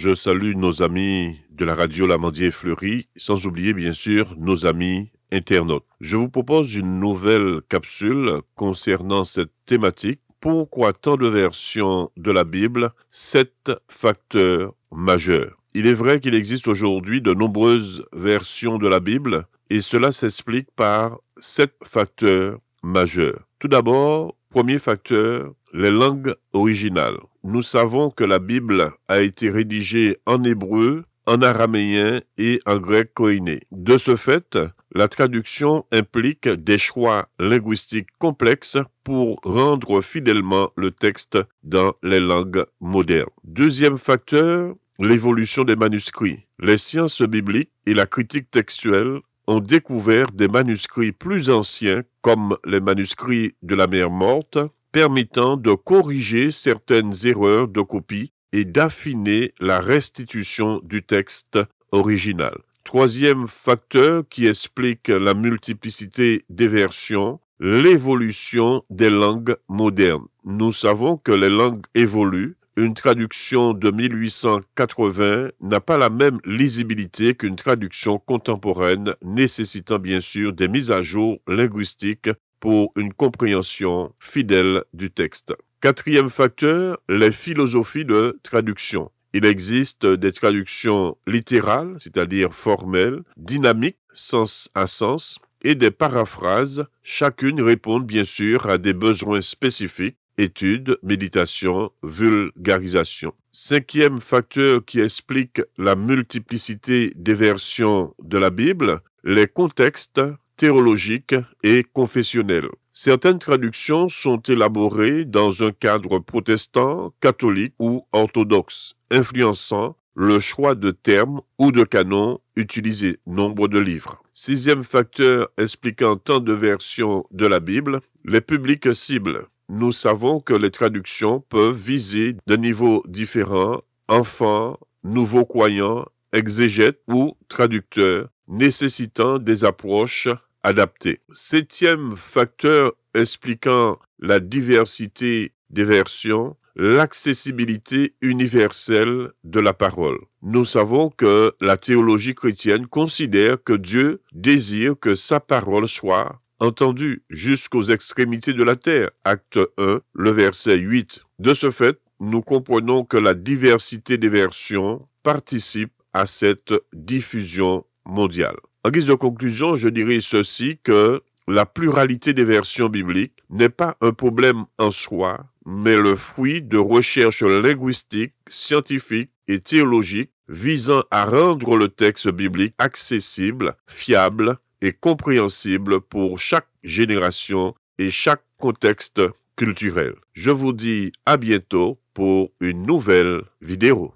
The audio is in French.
Je salue nos amis de la radio L'Amandier Fleury, sans oublier bien sûr nos amis internautes. Je vous propose une nouvelle capsule concernant cette thématique. Pourquoi tant de versions de la Bible? 7 facteurs majeurs. Il est vrai qu'il existe aujourd'hui de nombreuses versions de la Bible et cela s'explique par 7 facteurs majeurs. Tout d'abord, premier facteur, les langues originales. Nous savons que la Bible a été rédigée en hébreu, en araméen et en grec koiné. De ce fait, la traduction implique des choix linguistiques complexes pour rendre fidèlement le texte dans les langues modernes. Deuxième facteur, l'évolution des manuscrits. Les sciences bibliques et la critique textuelle ont découvert des manuscrits plus anciens, comme les manuscrits de la Mer Morte, permettant de corriger certaines erreurs de copie et d'affiner la restitution du texte original. Troisième facteur qui explique la multiplicité des versions, l'évolution des langues modernes. Nous savons que les langues évoluent. Une traduction de 1880 n'a pas la même lisibilité qu'une traduction contemporaine, nécessitant bien sûr des mises à jour linguistiques pour une compréhension fidèle du texte. Quatrième facteur, les philosophies de traduction. Il existe des traductions littérales, c'est-à-dire formelles, dynamiques, sens à sens, et des paraphrases. Chacune répond bien sûr à des besoins spécifiques. Études, méditation, vulgarisation. Cinquième facteur qui explique la multiplicité des versions de la Bible, les contextes théologiques et confessionnels. Certaines traductions sont élaborées dans un cadre protestant, catholique ou orthodoxe, influençant le choix de termes ou de canons utilisés, nombre de livres. Sixième facteur expliquant tant de versions de la Bible, les publics cibles. Nous savons que les traductions peuvent viser de niveaux différents, enfants, nouveaux croyants, exégètes ou traducteurs, nécessitant des approches adaptées. Septième facteur expliquant la diversité des versions, l'accessibilité universelle de la parole. Nous savons que la théologie chrétienne considère que Dieu désire que sa parole soit entendue jusqu'aux extrémités de la terre. Acte 1, le verset 8. De ce fait, nous comprenons que la diversité des versions participe à cette diffusion mondiale. En guise de conclusion, je dirais ceci que la pluralité des versions bibliques n'est pas un problème en soi, mais le fruit de recherches linguistiques, scientifiques et théologiques visant à rendre le texte biblique accessible, fiable et compréhensible pour chaque génération et chaque contexte culturel. Je vous dis à bientôt pour une nouvelle vidéo.